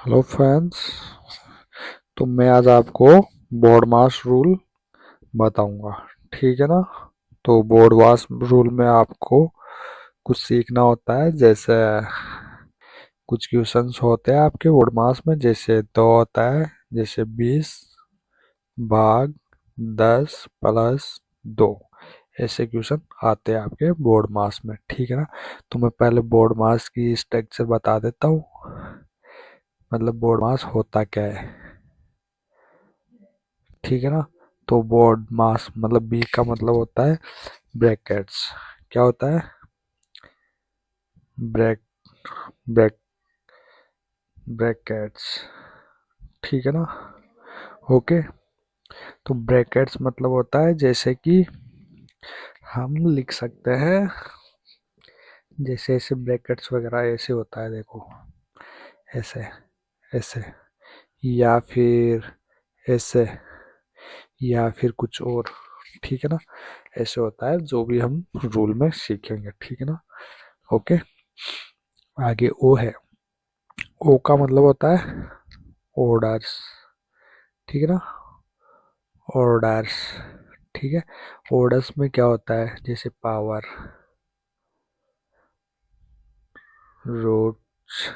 Hello friends. तो मैं आज आपको बोर्ड मास रूल बताऊंगा। ठीक है ना। तो बोर्ड मास रूल में आपको कुछ सीखना होता है। जैसे कुछ क्वेश्चंस होते हैं आपके बोर्ड मास में, जैसे दो होता है, जैसे 20 भाग 10 प्लस 2। ऐसे क्वेश्चन आते हैं आपके बोर्ड मास में। ठीक है ना। तो मैं पहले बोर्ड मास की स्ट्रक्चर बता देता हूँ, मतलब बोर्ड मास होता क्या है। ठीक है ना। तो बोर्ड मास मतलब बी का मतलब होता है ब्रैकेट्स। क्या होता है? ब्रैक ब्रैक ब्रैकेट्स। ठीक है ना। ओके। तो ब्रैकेट्स मतलब होता है, जैसे कि हम लिख सकते हैं, जैसे ऐसे ब्रैकेट्स वगैरह ऐसे होता है, देखो ऐसे ऐसे, या फिर ऐसे, या फिर कुछ और। ठीक है ना। ऐसे होता है, जो भी हम रूल में सीखेंगे। ठीक है ना। ओके। आगे ओ है। ओ का मतलब होता है ऑर्डर्स। ठीक है ना। ऑर्डर्स। ठीक है। ऑर्डर्स में क्या होता है, जैसे पावर, रूट्स।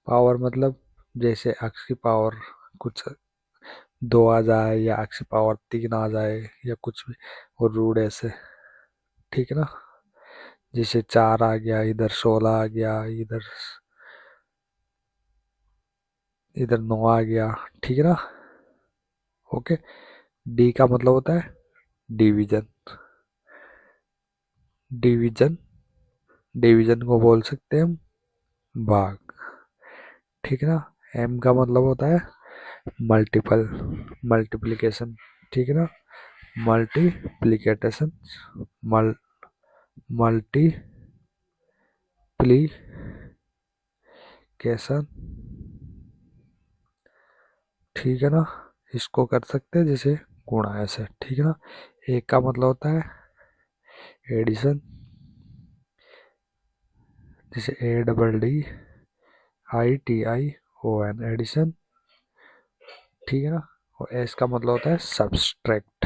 पावर मतलब जैसे एक्स की पावर कुछ दो आ जाए, या एक्स की पावर तीन आ जाए, या कुछ भी। और रूट ऐसे। ठीक है ना। जैसे 4 आ गया, इधर 16 आ गया, इधर इधर 9 आ गया। ठीक है ना। ओके। डी का मतलब होता है डिवीजन। डिवीजन डिवीजन को बोल सकते हैं हम भाग। ठीक है ना। एम का मतलब होता है मल्टीपल, मल्टीप्लिकेशन। ठीक है ना। मल्टीप्लिकेशन, मल मल्टीप्लिकेशन। ठीक है ना। इसको कर सकते हैं जैसे गुणा ऐसे। ठीक है ना। एक का मतलब होता है एडिशन, जैसे ADDITION, एडिशन। ठीक है ना। और एस का मतलब होता है सब्सट्रैक्ट,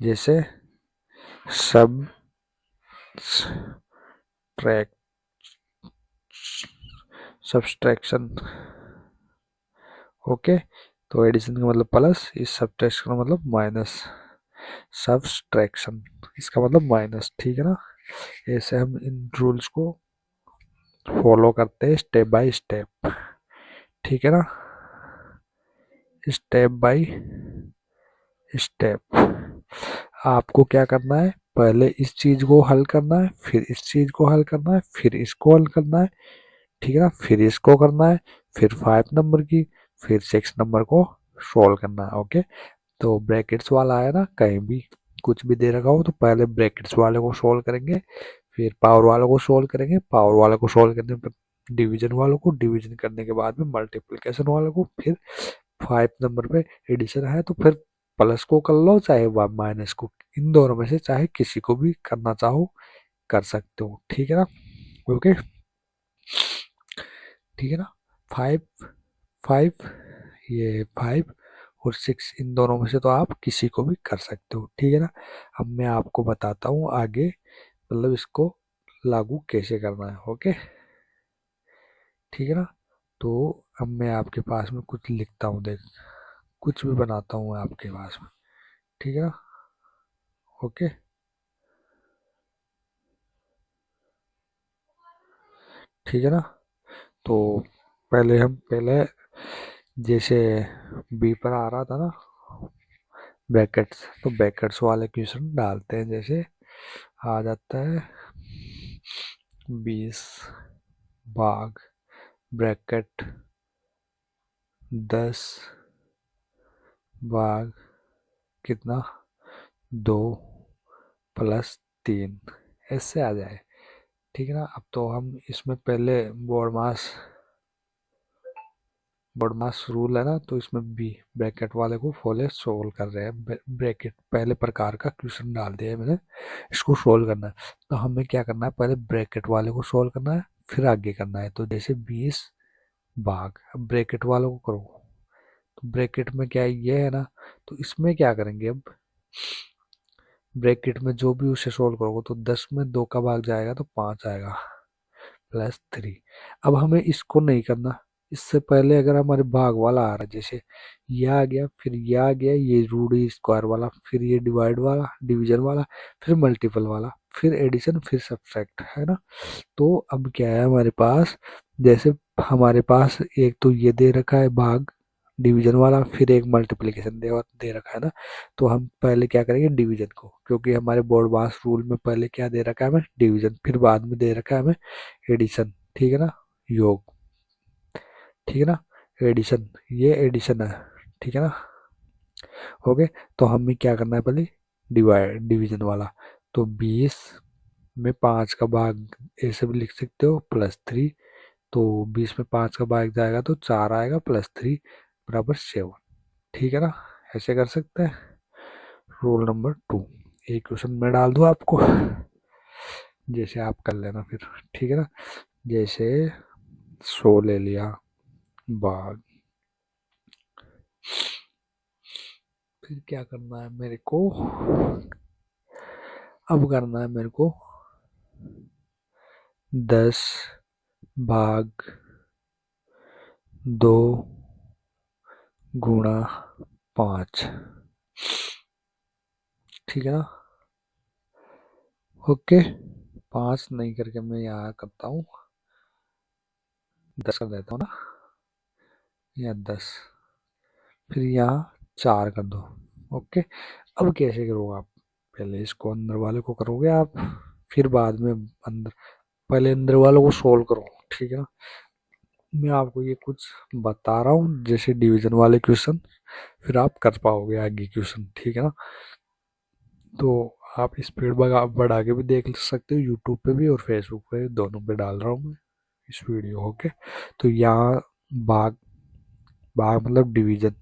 जैसे सब्सट्रैक्ट, सब्सट्रैक्शन। ओके। तो एडिशन का मतलब प्लस, इस सब्सट्रैक्शन का मतलब माइनस। सब्सट्रैक्शन, इसका मतलब माइनस। ठीक है ना। ऐसे हम इन रूल्स को फॉलो करते हैं स्टेप बाय स्टेप। ठीक है ना। स्टेप बाय स्टेप आपको क्या करना है, पहले इस चीज को हल करना है, फिर इस चीज को हल करना है, फिर इसको हल करना है। ठीक है ना। फिर इसको करना है, फिर 5 नंबर की, फिर 6 नंबर को सोल्व करना है। ओके। तो ब्रैकेट्स वाला है ना, कहीं भी कुछ भी दे रखा हो तो पहले ब्रैकेट्स वाले को सोल्व करेंगे, फिर पावर वालों को सोल्व करेंगे, पावर वाले को सोल्व करने पर डिवीजन वालों को, डिवीजन करने के बाद में मल्टीप्लिकेशन वालों को, फिर 5 नंबर पे एडिशन है तो फिर प्लस को कर लो, चाहे माइनस को। इन दोनों में से चाहे किसी को भी करना चाहो कर सकते हो। ठीक है ना। ओके। ठीक है ना। 5 5, ये 5 और 6, इन दोनों में से तो आप किसी को भी कर सकते हो। ठीक है ना। अब मैं आपको बताता हूँ आगे, मतलब इसको लागू कैसे करना है। ओके। ठीक है ना। तो अब मैं आपके पास में कुछ लिखता हूँ, देख कुछ भी बनाता हूँ मैं आपके पास में। ठीक है ना। ओके। ठीक है ना। तो पहले जैसे बी पर आ रहा था ना ब्रैकेट्स, तो ब्रैकेट्स वाले क्वेश्चन डालते हैं। जैसे आ जाता है 20 भाग ब्रैकेट 10 भाग कितना, 2 प्लस 3, ऐसे आ जाए। ठीक है ना। अब तो हम इसमें पहले बोडमास रूल है ना, तो इसमें बी ब्रैकेट वाले को फॉलो सोल्व कर रहे हैं। ब्रैकेट पहले प्रकार का क्वेश्चन डाल दिया है मैंने, इसको सोल्व करना है। तो हमें क्या करना है, पहले ब्रैकेट वाले को सोल्व करना है, फिर आगे करना है। तो जैसे 20 भाग। अब ब्रैकेट वालों को करो, तो ब्रैकेट में क्या है, ये है ना, तो इसमें क्या करेंगे अब, ब्रैकेट में जो भी उसे सोल्व करोगे तो 10 में 2 का भाग जाएगा तो 5 आएगा प्लस 3। अब हमें इसको नहीं करना, इससे पहले अगर हमारे भाग वाला आ रहा है, जैसे ये आ गया, फिर ये आ गया, ये रूट स्क्वायर वाला, फिर ये डिवाइड वाला, डिवीजन वाला, फिर मल्टीपल वाला, फिर एडिशन, फिर सब्ट्रैक्ट, है ना। तो अब क्या है हमारे पास, जैसे हमारे पास एक तो ये दे रखा है भाग डिवीजन वाला, फिर एक मल्टीप्लिकेशन दे रखा है ना, तो हम पहले क्या करेंगे डिवीजन को, क्योंकि हमारे बोर्ड मास रूल में पहले क्या दे रखा है हमें डिवीजन, फिर बाद में दे रखा है हमें एडिशन, ठीक है ना, योग, ठीक है ना, एडिशन, ये एडिशन है, ठीक है ना, हो गए। तो हमें क्या करना है पहले डिवाइड डिवीजन वाला, तो 20 में 5 का भाग ऐसे भी लिख सकते हो +3, तो 20 में 5 का भाग जाएगा तो 4 आएगा +3 बराबर 7, ठीक है ना, ऐसे कर सकते हैं। रूल नंबर 2, एक क्वेश्चन में डाल दूँ आपको, जैसे आप कर लेना फिर, ठीक है ना। जैसे 100 ले लिया भाग, फिर क्या करना है मेरे को, अब करना है मेरे को 10 भाग 2 गुणा 5, ठीक है ना, ओके। 5 नहीं करके मैं यहाँ करता हूँ 10 कर देता हूँ ना, या 10, फिर यहाँ 4 कर दो, ओके। अब कैसे करोगे आप, पहले इसको अंदर वाले को करोगे आप, फिर बाद में अंदर, पहले अंदर वालों को सोल्व करो, ठीक है ना। मैं आपको ये कुछ बता रहा हूँ जैसे डिवीजन वाले क्वेश्चन, फिर आप कर पाओगे आगे क्वेश्चन, ठीक है ना। तो आप स्पीड बढ़ा के भी देख सकते हो, यूट्यूब पे भी और फेसबुक पे, दोनों पे डाल रहा हूँ मैं इस वीडियो, ओके। तो यहाँ भाग, भाग मतलब डिवीजन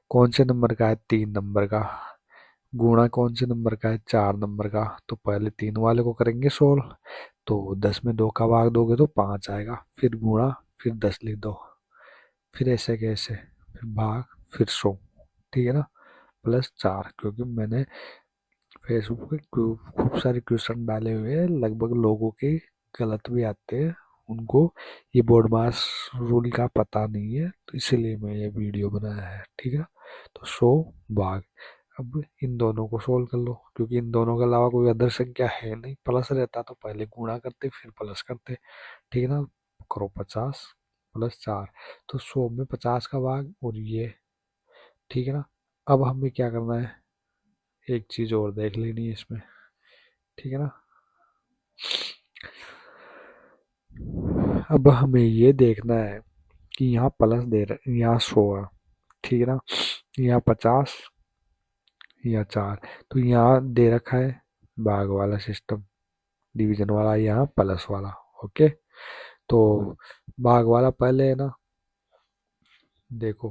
कौन से नंबर का है, 3 नंबर का, गुणा कौन से नंबर का है, 4 नंबर का, तो पहले 3 वाले को करेंगे सोल्व, तो 10 में 2 का भाग दोगे तो 5 आएगा, फिर गुणा, फिर 10 लिख दो, फिर ऐसे कैसे, फिर भाग, फिर 100, ठीक है ना, +4, क्योंकि मैंने फेसबुक पे खूब सारे क्वेश्चन डाले हुए हैं, लगभग लोगों के गलत भी आते हैं, उनको ये बोर्ड मास रूल का पता नहीं है, तो इसीलिए मैं ये वीडियो बनाया है, ठीक है। तो 100 भाग, अब इन दोनों को सोल्व कर लो, क्योंकि इन दोनों के अलावा कोई अदर संख्या है नहीं, प्लस रहता तो पहले गुणा करते फिर प्लस करते, ठीक है ना। करो 50 +4, तो 100 में 50 का भाग और ये, ठीक है ना। अब हमें क्या करना है, एक चीज और देख लेनी है इसमें, ठीक है ना। अब हमें ये देखना है कि यहाँ प्लस दे रहे, यहाँ 100 है, ठीक है ना, यहाँ 50 या 4, तो यहाँ दे रखा है भाग वाला सिस्टम, डिवीजन वाला, यहाँ प्लस वाला, ओके। तो भाग वाला पहले है ना, देखो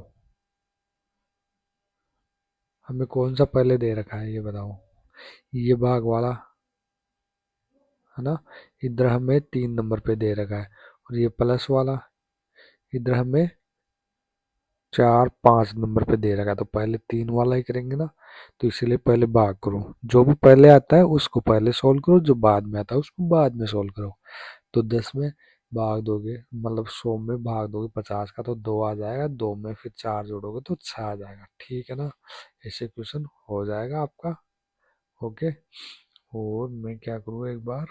हमें कौन सा पहले दे रखा है ये बताओ, ये भाग वाला है ना, इधर हमें 3 नंबर पे दे रखा है, और ये प्लस वाला इधर हमें 4 5 नंबर पे दे रखा है, तो पहले 3 वाला ही करेंगे ना, तो इसीलिए पहले भाग करो, जो भी पहले आता है उसको पहले सोल्व करो, जो बाद में आता है उसको बाद में सोल्व करो। तो 10 में भाग दोगे, मतलब 100 में भाग दोगे 50 का, तो 2 आ जाएगा, 2 में फिर 4 जोड़ोगे तो 6 आ जाएगा, ठीक है ना। ऐसे क्वेश्चन हो जाएगा आपका, ओके। और मैं क्या करूँ एक बार,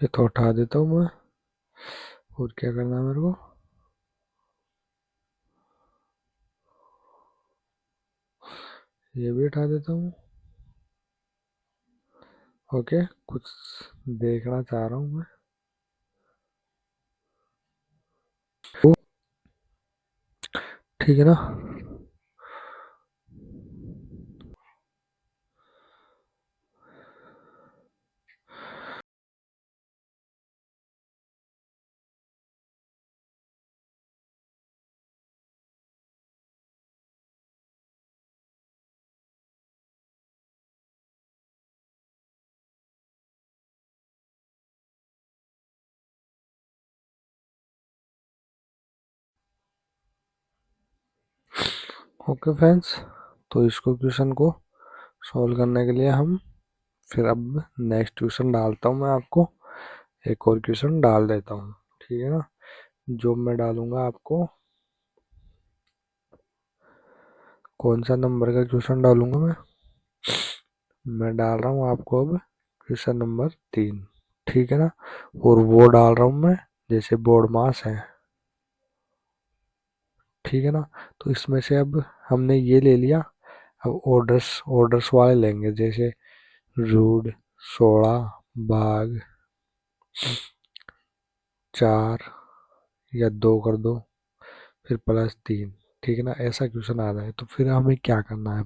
ये तो उठा देता हूँ मैं, और क्या करना है मेरे को, ये भी उठा देता हूँ, ओके। कुछ देखना चाह रहा हूँ मैं, ठीक है ना। ओके फ्रेंड्स, तो इसको क्वेश्चन को सॉल्व करने के लिए हम फिर अब नेक्स्ट ट्यूशन डालता हूँ, मैं आपको एक और क्वेश्चन डाल देता हूँ। ठीक है ना। जो मैं डालूंगा आपको, कौन सा नंबर का क्वेश्चन डालूंगा मैं डाल रहा हूँ आपको अब क्वेश्चन नंबर 3। ठीक है ना। और वो डाल रहा हूँ मैं जैसे बोर्ड मास है। ठीक है ना। तो इसमें से अब हमने ये ले लिया, अब ऑर्डर्स ऑर्डर्स वाले लेंगे, जैसे रूट, 16, भाग 4 या 2 कर दो, फिर +3। ठीक है ना। ऐसा क्वेश्चन आ जाए तो फिर हमें क्या करना है।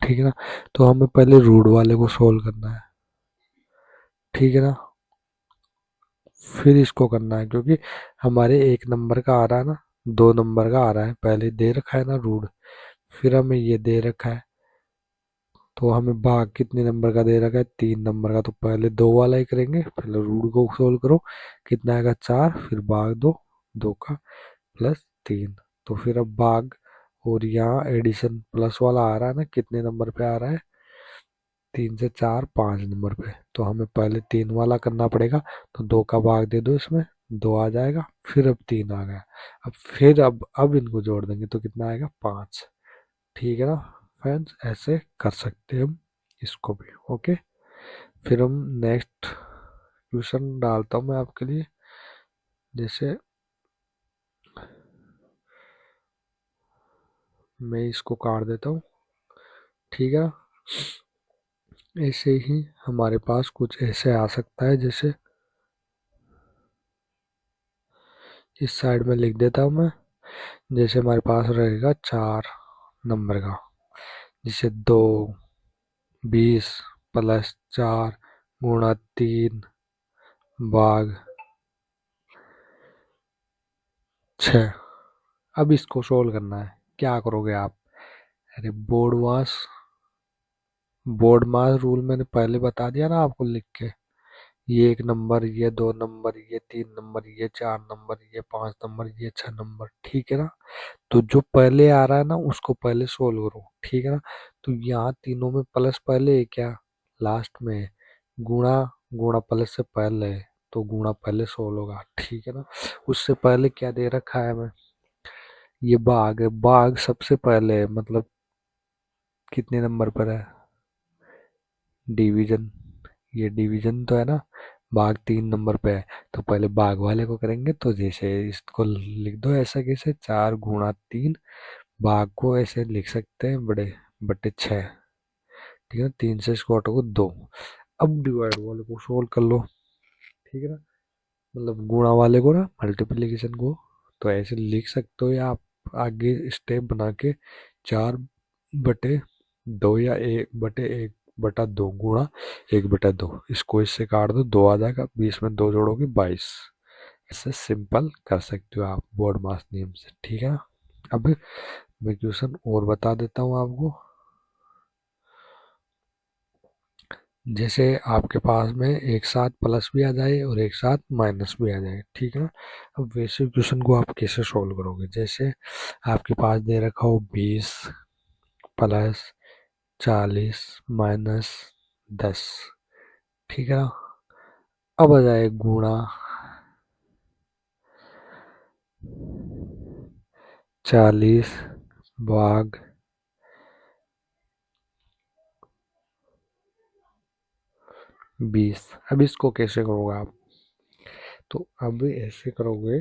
ठीक है ना। तो हमें पहले रूट वाले को सोल्व करना है। ठीक है ना। फिर इसको करना है, क्योंकि हमारे एक नंबर का आ रहा है ना, 2 नंबर का आ रहा है, पहले दे रखा है ना रूट, फिर हमें ये दे रखा है, तो हमें भाग कितने नंबर का दे रखा है, 3 नंबर का, तो पहले 2 वाला ही करेंगे। पहले रूट को सोल्व करो, कितना आएगा 4, फिर भाग 2, 2 का +3। तो फिर अब भाग, और यहाँ एडिशन प्लस वाला आ रहा है ना, कितने नंबर पे आ रहा है, 3 से 4 5 नंबर पे, तो हमें पहले 3 वाला करना पड़ेगा। तो 2 का भाग दे दो इसमें, 2 आ जाएगा, फिर अब 3 आ गया। अब फिर अब इनको जोड़ देंगे तो कितना आएगा, 5। ठीक है ना फ्रेंड्स, ऐसे कर सकते हैं हम इसको भी। ओके। फिर हम नेक्स्ट क्वेश्चन डालता हूँ मैं आपके लिए, जैसे मैं इसको काट देता हूँ। ठीक है। ऐसे ही हमारे पास कुछ ऐसे आ सकता है, जैसे इस साइड में लिख देता हूँ मैं, जैसे हमारे पास रहेगा 4 नंबर का, जैसे 2, 20 +4 गुणा 3 भाग 6। अब इसको सोल्व करना है। क्या करोगे आप, अरे बोर्ड मास रूल मैंने पहले बता दिया ना आपको लिख के, ये 1 नंबर, ये 2 नंबर, ये 3 नंबर, ये 4 नंबर, ये 5 नंबर, ये 6 नंबर। ठीक है ना। तो जो पहले आ रहा है ना उसको पहले सोल्व करो। ठीक है ना। तो यहाँ तीनों में प्लस पहले है क्या, लास्ट में है। गुणा, गुणा प्लस से पहले है, तो गुणा पहले सोल्व होगा। ठीक है ना। उससे पहले क्या दे रखा है हमें, ये भाग है, भाग सबसे पहले है, मतलब कितने नंबर पर है, डिवीजन, ये डिवीजन तो है ना, भाग 3 नंबर पे है, तो पहले भाग वाले को करेंगे। तो जैसे इसको लिख दो ऐसा, कैसे 4 गुणा 3, भाग को ऐसे लिख सकते हैं बड़े बटे 6। ठीक है ना। 3 से इसको हटाओ 2। अब डिवाइड वाले को सोल्व कर लो। ठीक है ना। मतलब गुणा वाले को ना, मल्टीप्लिकेशन को, तो ऐसे लिख सकते हो, या आप आगे स्टेप बना के 4/2 या 1/1/2 गुणा 1/2, इसको इससे काट दो, 2 आ जाएगा, 20 में 2 जोड़ोगे 22। ऐसे सिंपल कर सकते हो आप बोर्ड मास नियम से। ठीक है ना। अब मैं क्वेश्चन और बता देता हूँ आपको, जैसे आपके पास में एक साथ प्लस भी आ जाए और एक साथ माइनस भी आ जाए। ठीक है ना। अब वैसे क्वेश्चन को आप कैसे सोल्व करोगे, जैसे आपके पास दे रखा हो 20 +40 -10। ठीक है ना। अब आ जाए गुणा 40 भाग 20। अब इसको कैसे करोगे आप, तो अब ऐसे करोगे,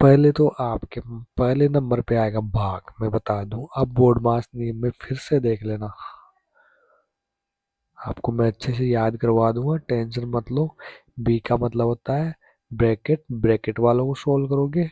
पहले तो आपके पहले नंबर पे आएगा भाग, मैं बता दूं। अब बोर्ड मास नियम में फिर से देख लेना, आपको मैं अच्छे से याद करवा दूंगा, टेंशन मत लो। बी का मतलब होता है ब्रैकेट, ब्रैकेट वालों को सोल्व करोगे।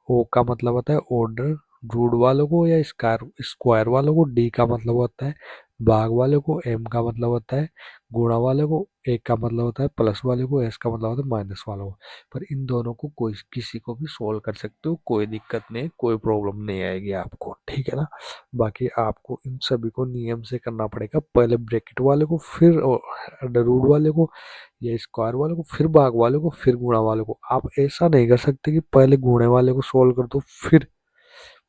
ओ का मतलब होता है ऑर्डर, रूट वालों को या स्क्वायर वालों को डी का मतलब होता है, भाग वाले को एम का मतलब होता है, गुणा वाले को एक का मतलब होता है, प्लस वाले को एस का मतलब होता है, माइनस वालों को। पर इन दोनों को कोई किसी को भी सोल्व कर सकते हो, कोई दिक्कत नहीं है, कोई प्रॉब्लम नहीं आएगी आपको, ठीक है ना। बाकी आपको इन सभी को नियम से करना पड़ेगा, पहले ब्रैकेट वाले को, फिर रूट वाले को या स्क्वायर वाले को, फिर भाग वाले को, फिर गुणा वाले को। आप ऐसा नहीं कर सकते कि पहले गुणे वाले को सोल्व कर दो फिर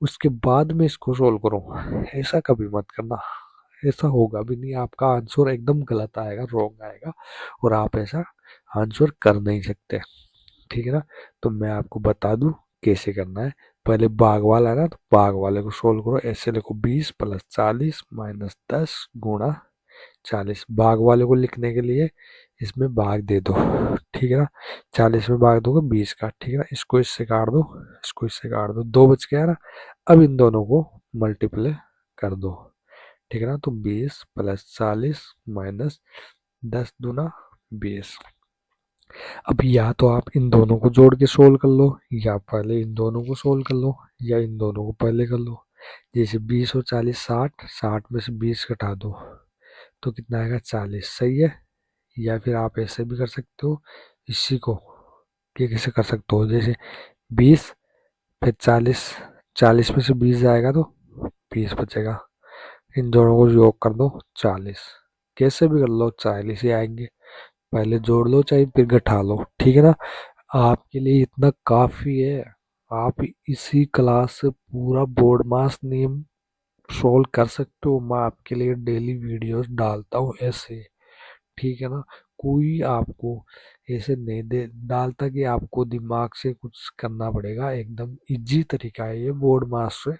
उसके बाद में इसको सोल्व करो, ऐसा कभी मत करना। ऐसा होगा भी नहीं, आपका आंसर एकदम गलत आएगा, रॉन्ग आएगा, और आप ऐसा आंसर कर नहीं सकते, ठीक है ना। तो मैं आपको बता दूं कैसे करना है। पहले भाग वाला है ना, तो भाग वाले को सोल्व करो, ऐसे लिखो 20 + 40 - 10 गुणा 40। भाग वाले को लिखने के लिए इसमें भाग दे दो, ठीक है ना। 40 में भाग दोगे 20 का, ठीक है ना। इसको इससे काट दो, इसको इससे काट दो, दो बच गया ना। अब इन दोनों को मल्टीप्लाई कर दो, ठीक है ना। तो 20 + 40 - 10 दूना 20। अब या तो आप इन दोनों को जोड़ के सोल्व कर लो, या पहले इन दोनों को सोल्व कर लो, या इन दोनों को पहले कर लो। जैसे 20 और 40 60 में से 20 घटा दो तो कितना आएगा 40, सही है। या फिर आप ऐसे भी कर सकते हो, इसी को ये कैसे कर सकते हो, जैसे 20 फिर 40, 40 में से 20 जाएगा तो 20 बचेगा, इन दोनों को योग कर दो 40। कैसे भी कर लो 40 ही आएंगे, पहले जोड़ लो चाहे फिर घटा लो, ठीक है ना। आपके लिए इतना काफी है, आप इसी क्लास से पूरा बोर्ड मास नियम सोल्व कर सकते हो। मैं आपके लिए डेली वीडियोस डालता हूँ ऐसे, ठीक है ना। कोई आपको ऐसे नहीं दे डालता कि आपको दिमाग से कुछ करना पड़ेगा, एकदम इजी तरीका है ये बोर्ड मास से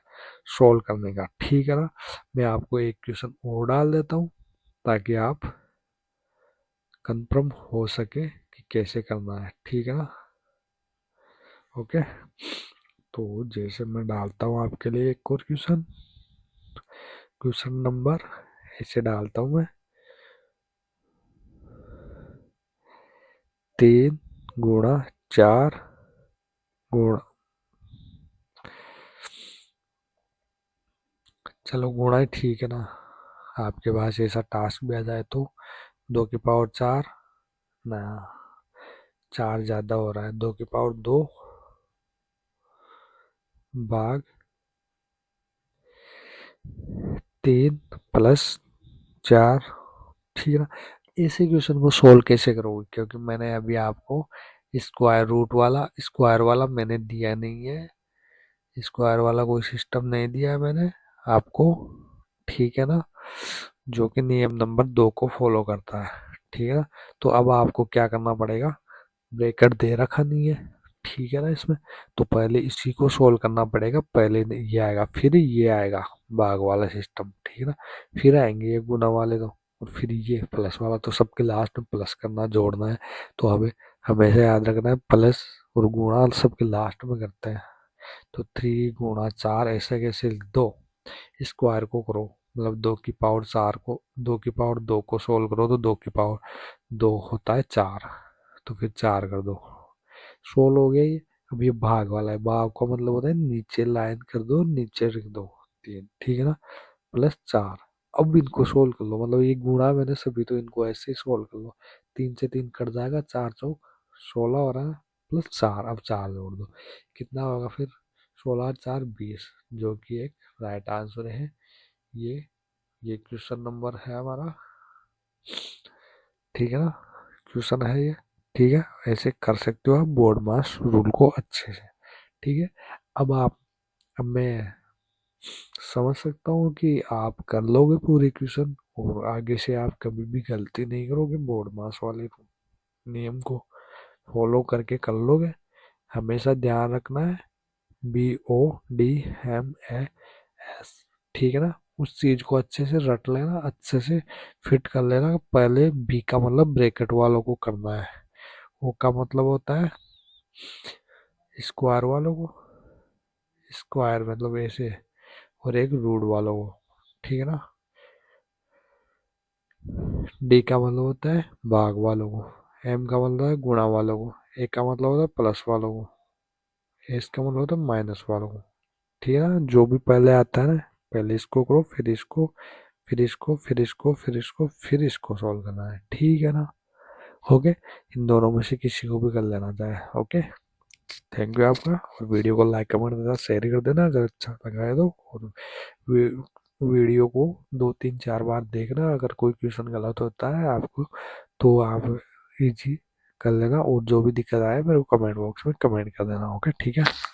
सॉल्व करने का, ठीक है ना। मैं आपको एक क्वेश्चन और डाल देता हूँ ताकि आप कंफर्म हो सके कि कैसे करना है, ठीक है ना। ओके, तो जैसे मैं डालता हूँ आपके लिए एक और क्वेश्चन, क्वेश्चन नंबर ऐसे डालता हूँ मैं, 3 × 4 गुणा, चलो गुणा ही ठीक है ना। आपके पास ऐसा टास्क भी आ जाए तो 2 की पावर 4 ना, 4 ज़्यादा हो रहा है, 2 की पावर 2 भाग 3 + 4, ठीक है ना। इसी क्वेश्चन को सोल्व कैसे करोगे, क्योंकि मैंने अभी आपको स्क्वायर वाला मैंने दिया नहीं है, स्क्वायर वाला कोई सिस्टम नहीं दिया है मैंने आपको, ठीक है ना, जो कि नियम नंबर 2 को फॉलो करता है, ठीक है ना। तो अब आपको क्या करना पड़ेगा, ब्रैकेट दे रखा नहीं है, ठीक है ना इसमें, तो पहले इसी को सोल्व करना पड़ेगा, पहले ये आएगा फिर ये आएगा भाग वाला सिस्टम, ठीक है ना। फिर आएंगे ये गुना वाले तो, और फिर ये प्लस वाला, तो सबके लास्ट में प्लस करना जोड़ना है। तो हमें हमेशा याद रखना है प्लस और गुणा सबके लास्ट में करते हैं। तो 3 × 4 ऐसे कैसे लिख दो, स्क्वायर को करो, मतलब 2 की पावर 2 को सोल्व करो तो 2 की पावर 2 होता है 4, तो फिर 4 कर दो, सोल्व हो गया ये। अब ये भाग वाला है, भाग का मतलब होता है नीचे लाइन कर दो, नीचे लिख दो 3, ठीक है ना, +4। अब इनको सोल्व कर लो, मतलब ये गुणा मैंने सभी, तो इनको ऐसे ही सोल्व कर लो, 3 से 3 कट जाएगा, 4 × 4 = 16 हो रहा है, +4, अब 4 जोड़ दो, कितना होगा फिर, 16 × 4 = 20, जो कि एक राइट आंसर है। ये ये क्वेश्चन नंबर है हमारा, ठीक है ना, क्वेश्चन है ये, ठीक है। ऐसे कर सकते हो आप बोर्ड मास रूल को अच्छे से, ठीक है। अब मैं समझ सकता हूँ कि आप कर लोगे पूरी क्वेश्चन, और आगे से आप कभी भी गलती नहीं करोगे, बोर्ड मास वाले नियम को फॉलो करके कर लोगे। हमेशा ध्यान रखना है BODMAS, ठीक है ना। उस चीज को अच्छे से रट लेना, अच्छे से फिट कर लेना। पहले बी का मतलब ब्रैकेट वालों को करना है, ओ का मतलब होता है स्क्वायर वालों को, स्क्वायर मतलब ऐसे, और एक रूट वालों को, ठीक है ना। डी का मतलब होता है भाग वालों को, एम का मतलब है गुणा वालों को, ए का मतलब होता है प्लस वालों को, एस का मतलब होता है माइनस वालों को, ठीक है ना, जो भी पहले आता है ना, पहले इसको करो, फिर इसको, फिर इसको, फिर इसको, फिर इसको, फिर इसको सॉल्व करना है, ठीक है ना। ओके, इन दोनों में से किसी को भी कर लेना चाहे। ओके, थैंक यू आपका, और वीडियो को लाइक कमेंट देना, शेयर कर देना अगर अच्छा लगा है तो, और वी- वीडियो को 2 3 4 बार देखना, अगर कोई क्वेश्चन गलत होता है आपको तो आप इजी कर लेना, और जो भी दिक्कत आए मेरे को कमेंट बॉक्स में कमेंट कर देना। ओके, ठीक है।